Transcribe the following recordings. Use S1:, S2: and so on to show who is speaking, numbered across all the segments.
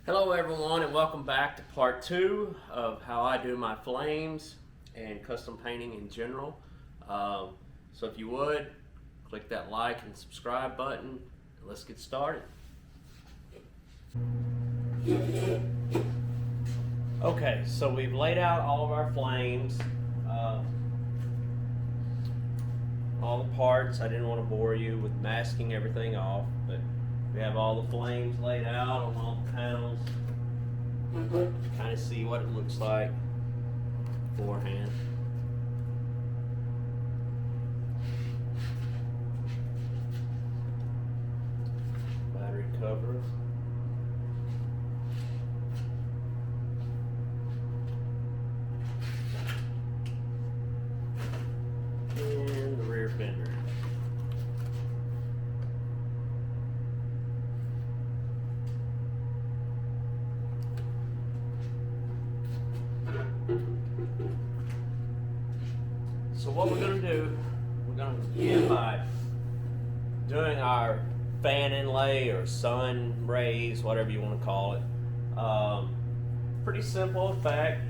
S1: Hello everyone, and welcome back to part 2 of how I do my flames and custom painting in general. So if you would, click that like and subscribe button, and let's get started. Okay, so we've laid out all of our flames, all the parts. I didn't want to bore you with masking everything off, but we have all the flames laid out on all the panels. Kind of see what it looks like beforehand. Battery cover. And the rear fender. So what we're going to do, we're going to begin by doing our fan inlay or sun rays, whatever you want to call it. Pretty simple effect,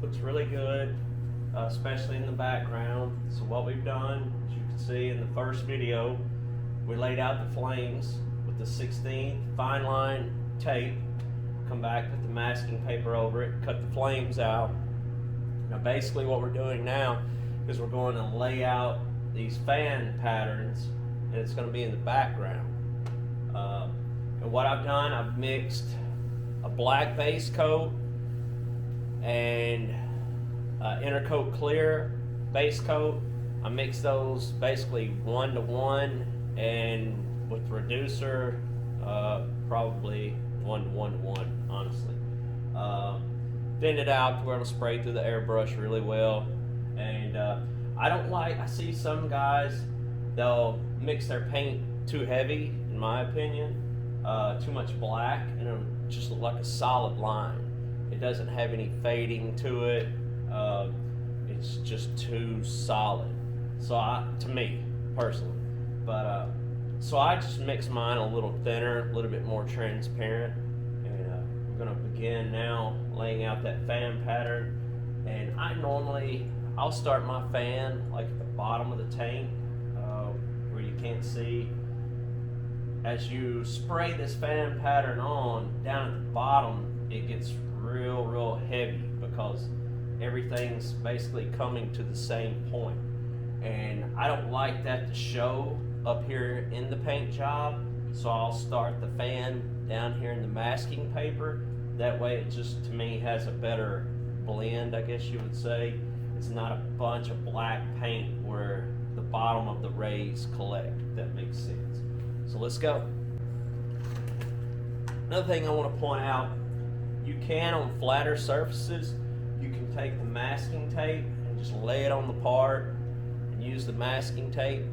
S1: looks really good, especially in the background. So what we've done, as you can see in the first video, we laid out the flames with the 16th fine line tape, come back, put the masking paper over it, cut the flames out. Now basically what we're doing now is we're going to lay out these fan patterns, and it's going to be in the background. And what I've done, I've mixed a black base coat and Intercoat Clear base coat. I mixed those basically 1-to-1, and with reducer probably 1-to-1-to-1, honestly. Thinned it out to where it'll spray through the airbrush really well. And I see some guys, they'll mix their paint too heavy, in my opinion, too much black, and it'll just look like a solid line. It doesn't have any fading to it. It's just too solid. So to me, personally. But so I just mix mine a little thinner, a little bit more transparent. And we're gonna begin now laying out that fan pattern. And I'll start my fan like at the bottom of the tank, where you can't see. As you spray this fan pattern on, down at the bottom, it gets real heavy because everything's basically coming to the same point. And I don't like that to show up here in the paint job, so I'll start the fan down here in the masking paper. That way it just, to me, has a better blend, I guess you would say. It's not a bunch of black paint where the bottom of the rays collect, if that makes sense. So let's go. Another thing I want to point out, you can, on flatter surfaces, you can take the masking tape and just lay it on the part and use the masking tape.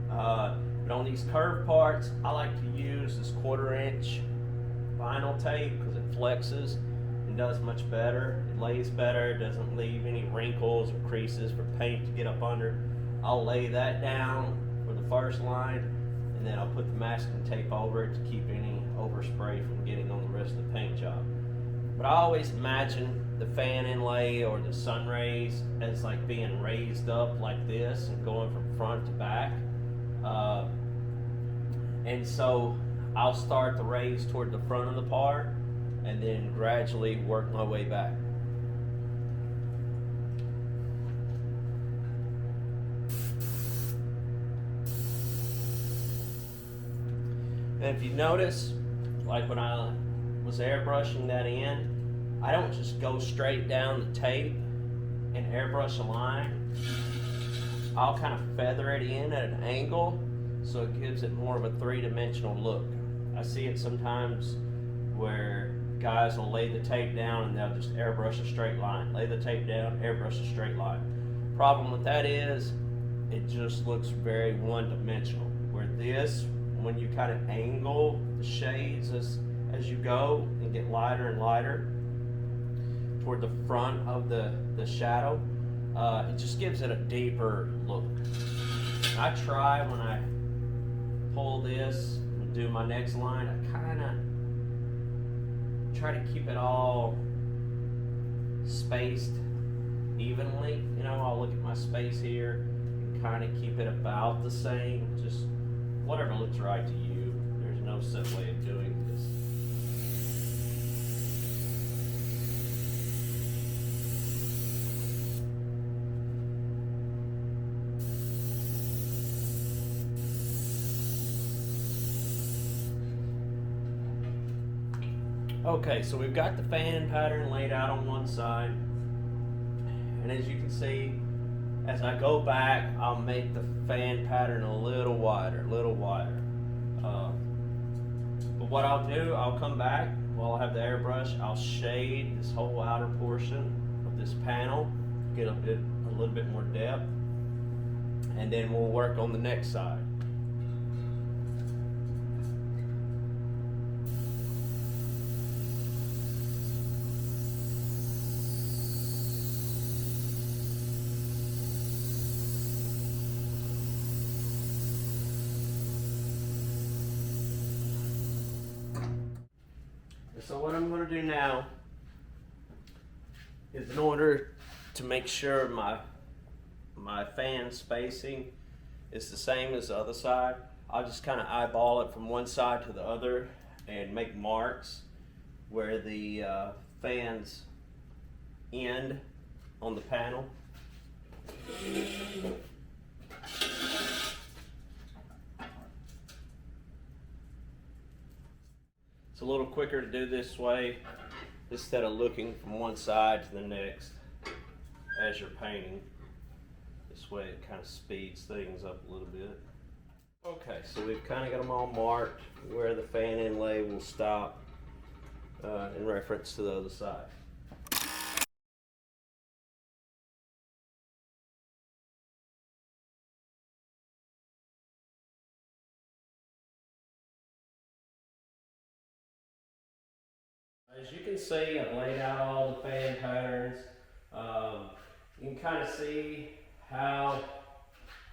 S1: But on these curved parts, I like to use this 1/4" vinyl tape because it flexes and does much better. It lays better, doesn't leave any wrinkles or creases for paint to get up under. I'll lay that down for the first line, and then I'll put the masking tape over it to keep any overspray from getting on the rest of the paint job. But I always imagine the fan inlay or the sun rays as like being raised up like this and going from front to back. And so I'll start the rays toward the front of the part and then gradually work my way back. And if you notice, like when I was airbrushing that in, I don't just go straight down the tape and airbrush a line. I'll kind of feather it in at an angle so it gives it more of a three-dimensional look. I see it sometimes where guys will lay the tape down and they'll just airbrush a straight line. Lay the tape down, airbrush a straight line. Problem with that is it just looks very one-dimensional. Where this, when you kind of angle the shades as you go and get lighter and lighter toward the front of the shadow, it just gives it a deeper look. I try when I pull this and do my next line, I kind of try to keep it all spaced evenly. You know, I'll look at my space here and kind of keep it about the same, just whatever looks right to you. There's no set way of doing this. Okay, so we've got the fan pattern laid out on one side, and as you can see, as I go back, I'll make the fan pattern a little wider, but what I'll do, I'll come back while I have the airbrush, I'll shade this whole outer portion of this panel, get a little bit more depth, and then we'll work on the next side. So what I'm going to do now is, in order to make sure my fan spacing is the same as the other side, I'll just kind of eyeball it from one side to the other and make marks where the fans end on the panel. It's a little quicker to do this way instead of looking from one side to the next as you're painting. This way it kind of speeds things up a little bit. Okay, so we've kind of got them all marked where the fan inlay will stop in reference to the other side. As you can see, I've laid out all the fan patterns. You can kind of see how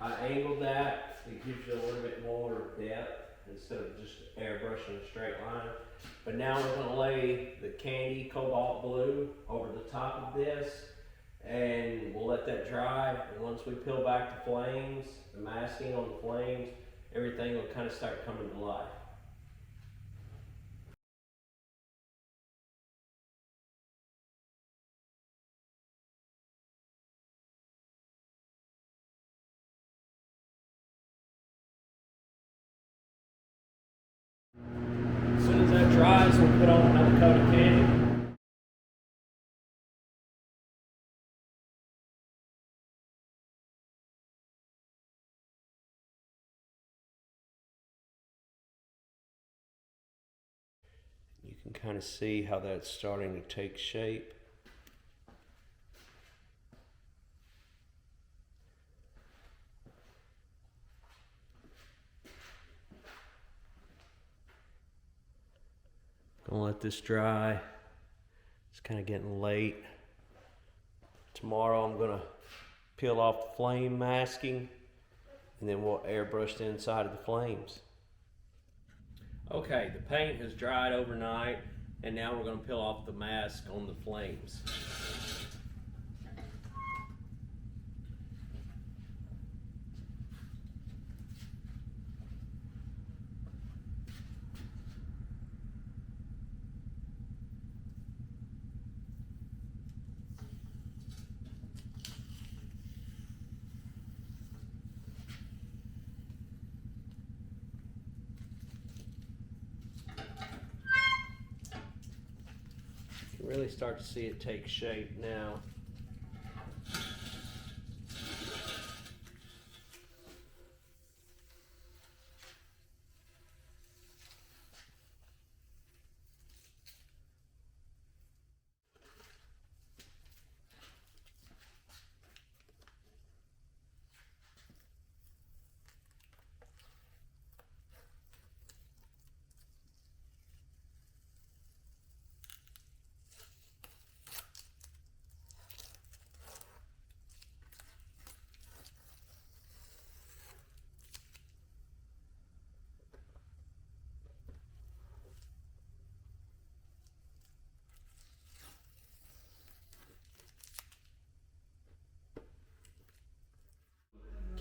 S1: I angled that. It gives you a little bit more depth instead of just airbrushing a straight line. But now we're going to lay the candy cobalt blue over the top of this, and we'll let that dry. And once we peel back the flames, the masking on the flames, everything will kind of start coming to life. As soon as that dries, we'll put on another coat of candy. You can kind of see how that's starting to take shape. Gonna let this dry. It's kind of getting late. Tomorrow I'm gonna peel off the flame masking, and then we'll airbrush the inside of the flames. Okay, the paint has dried overnight, and now we're gonna peel off the mask on the flames. You can really start to see it take shape now.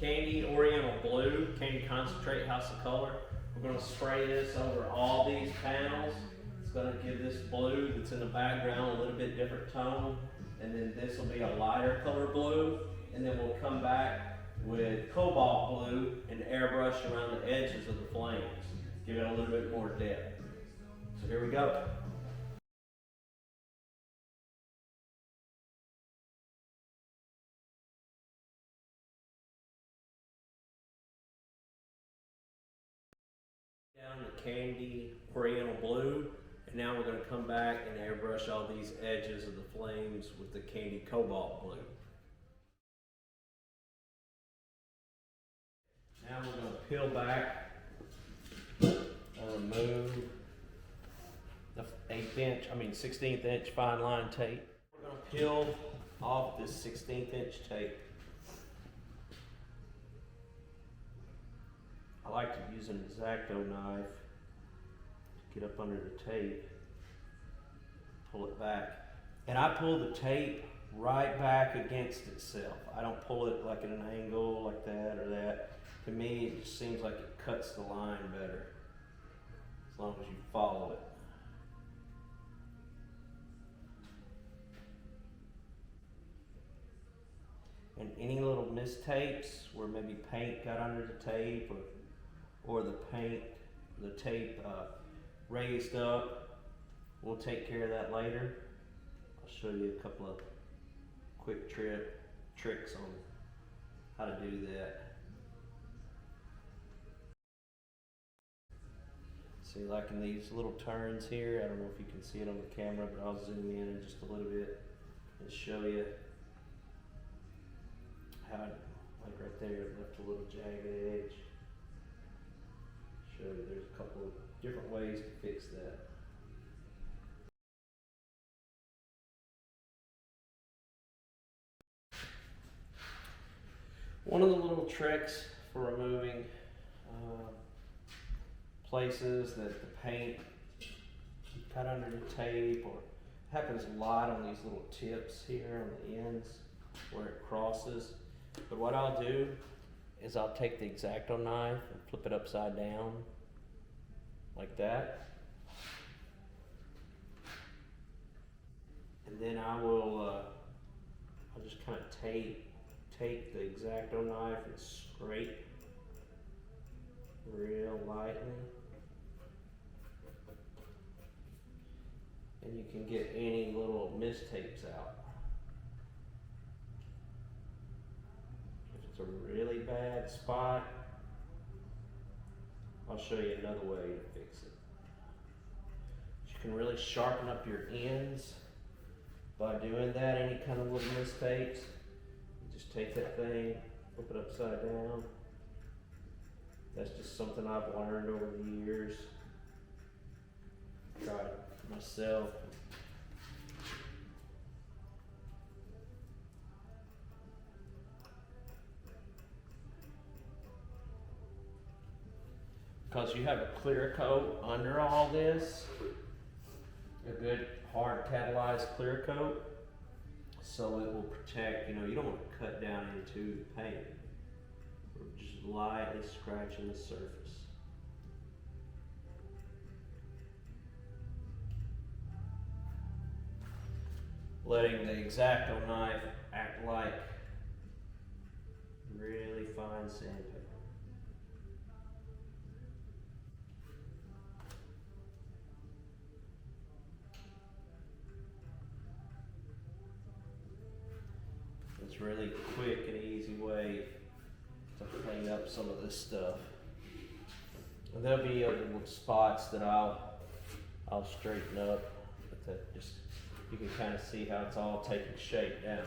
S1: Candy Oriental Blue, Candy Concentrate House of Color. We're going to spray this over all these panels. It's going to give this blue that's in the background a little bit different tone. And then this will be a lighter color blue. And then we'll come back with cobalt blue and airbrush around the edges of the flames. Give it a little bit more depth. So here we go. Down the Candy Oriental Blue, and now we're going to come back and airbrush all these edges of the flames with the Candy Cobalt Blue. Now we're going to peel back and remove the 16th inch fine line tape. We're going to peel off this 16th inch tape. I like to use an X-Acto knife to get up under the tape, pull it back. And I pull the tape right back against itself. I don't pull it like at an angle like that or that. To me, it just seems like it cuts the line better, as long as you follow it. And any little mistapes where maybe paint got under the tape or the tape raised up, we'll take care of that later. I'll show you a couple of quick tricks on how to do that. See, like in these little turns here, I don't know if you can see it on the camera, but I'll zoom in just a little bit and show you how, like right there, it left a little jagged edge. Show you there's a couple of different ways to fix that. One of the little tricks for removing places that the paint cut under the tape, or happens a lot on these little tips here on the ends where it crosses. But what I'll do is I'll take the X-Acto knife and flip it upside down like that. And then I'll just kind of take the X-Acto knife and scrape real lightly. And you can get any little mistapes out. If it's a really bad spot, I'll show you another way to fix it. You can really sharpen up your ends by doing that. Any kind of little mistakes, you just take that thing, flip it upside down. That's just something I've learned over the years. Tried it myself. Because you have a clear coat under all this, a good hard catalyzed clear coat, so it will protect, you don't want to cut down into the paint. We're just lightly scratching the surface. Letting the X-Acto knife act like really fine sandpaper. It's really quick and easy way to clean up some of this stuff. And there'll be other little spots that I'll straighten up, but that just, you can kind of see how it's all taking shape now.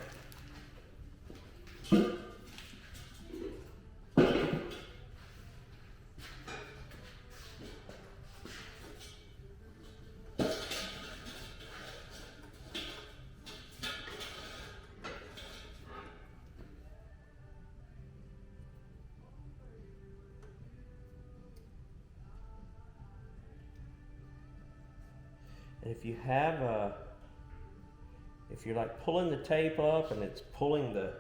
S1: And if you have if you're like pulling the tape up and it's pulling the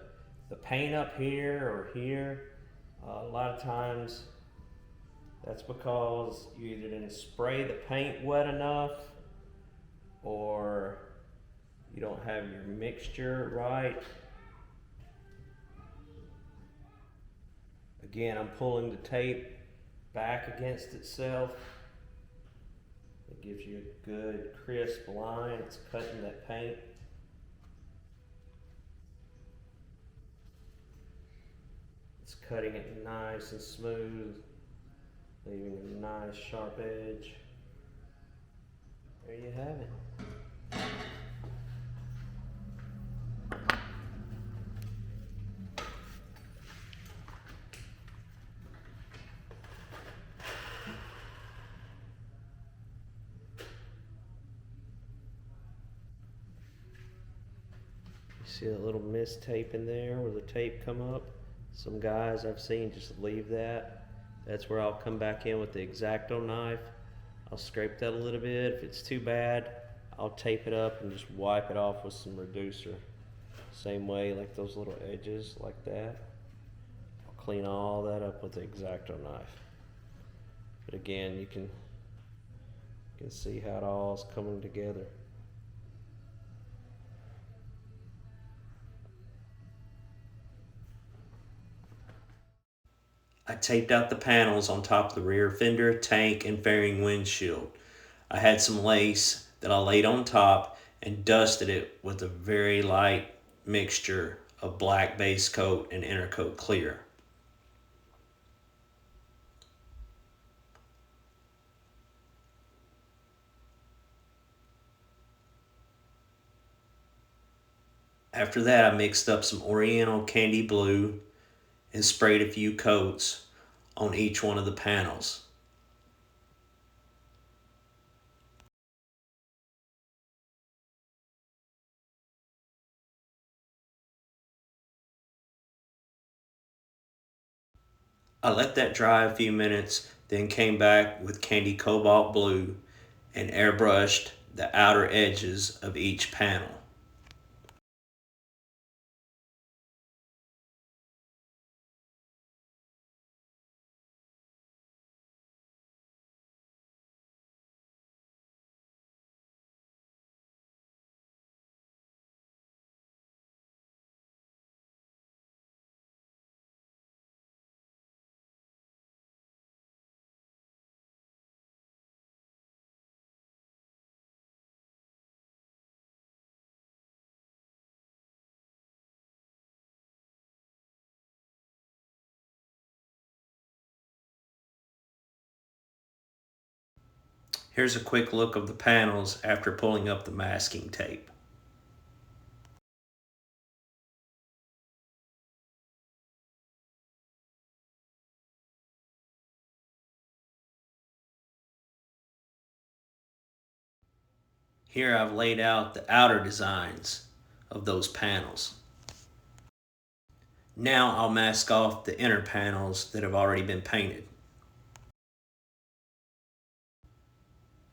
S1: paint up here or here, A lot of times that's because you either didn't spray the paint wet enough or you don't have your mixture right. Again, I'm pulling the tape back against itself. It gives you a good crisp line. It's cutting that paint. It's cutting it nice and smooth, leaving a nice sharp edge. There you have it. See that little mist tape in there where the tape come up? Some guys I've seen just leave that. That's where I'll come back in with the X-Acto knife. I'll scrape that a little bit. If it's too bad, I'll tape it up and just wipe it off with some reducer. Same way, like those little edges like that. I'll clean all that up with the X-Acto knife. But again, you can see how it all is coming together. I taped out the panels on top of the rear fender, tank, and fairing windshield. I had some lace that I laid on top and dusted it with a very light mixture of black base coat and Intercoat clear. After that, I mixed up some Oriental Candy Blue and sprayed a few coats on each one of the panels. I let that dry a few minutes, then came back with Candy Cobalt Blue and airbrushed the outer edges of each panel. Here's a quick look of the panels after pulling up the masking tape. Here I've laid out the outer designs of those panels. Now I'll mask off the inner panels that have already been painted.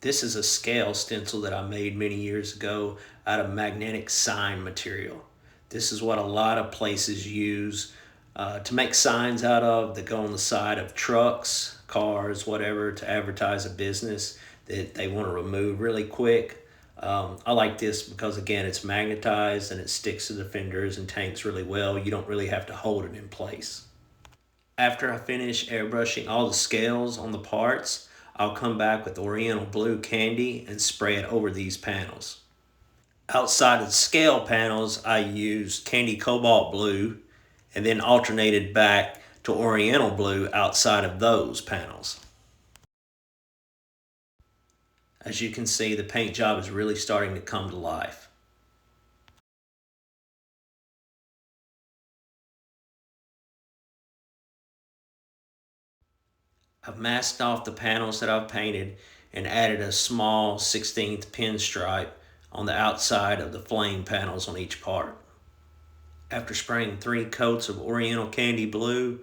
S1: This is a scale stencil that I made many years ago out of magnetic sign material. This is what a lot of places use to make signs out of that go on the side of trucks, cars, whatever, to advertise a business that they want to remove really quick. I like this because, again, it's magnetized and it sticks to the fenders and tanks really well. You don't really have to hold it in place. After I finish airbrushing all the scales on the parts, I'll come back with Oriental Blue Candy and spray it over these panels. Outside of the scale panels, I used Candy Cobalt Blue and then alternated back to Oriental Blue outside of those panels. As you can see, the paint job is really starting to come to life. I've masked off the panels that I've painted and added a small 16th pinstripe on the outside of the flame panels on each part. After spraying 3 coats of Oriental Candy Blue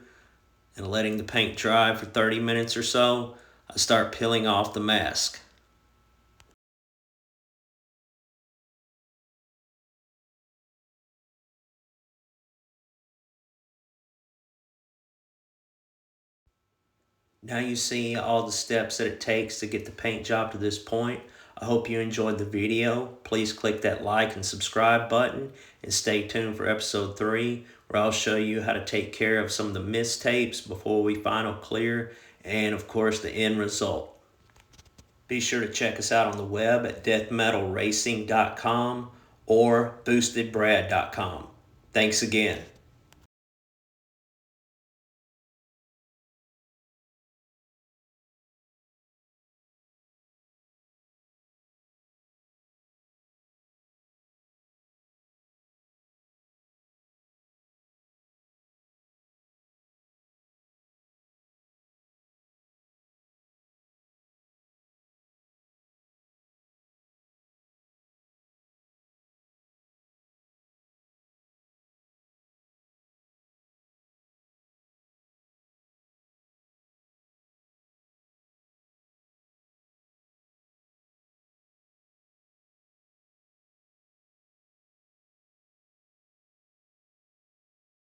S1: and letting the paint dry for 30 minutes or so, I start peeling off the mask. Now you see all the steps that it takes to get the paint job to this point. I hope you enjoyed the video. Please click that like and subscribe button and stay tuned for episode 3, where I'll show you how to take care of some of the mistapes before we final clear, and of course the end result. Be sure to check us out on the web at deathmetalracing.com or boostedbrad.com. Thanks again.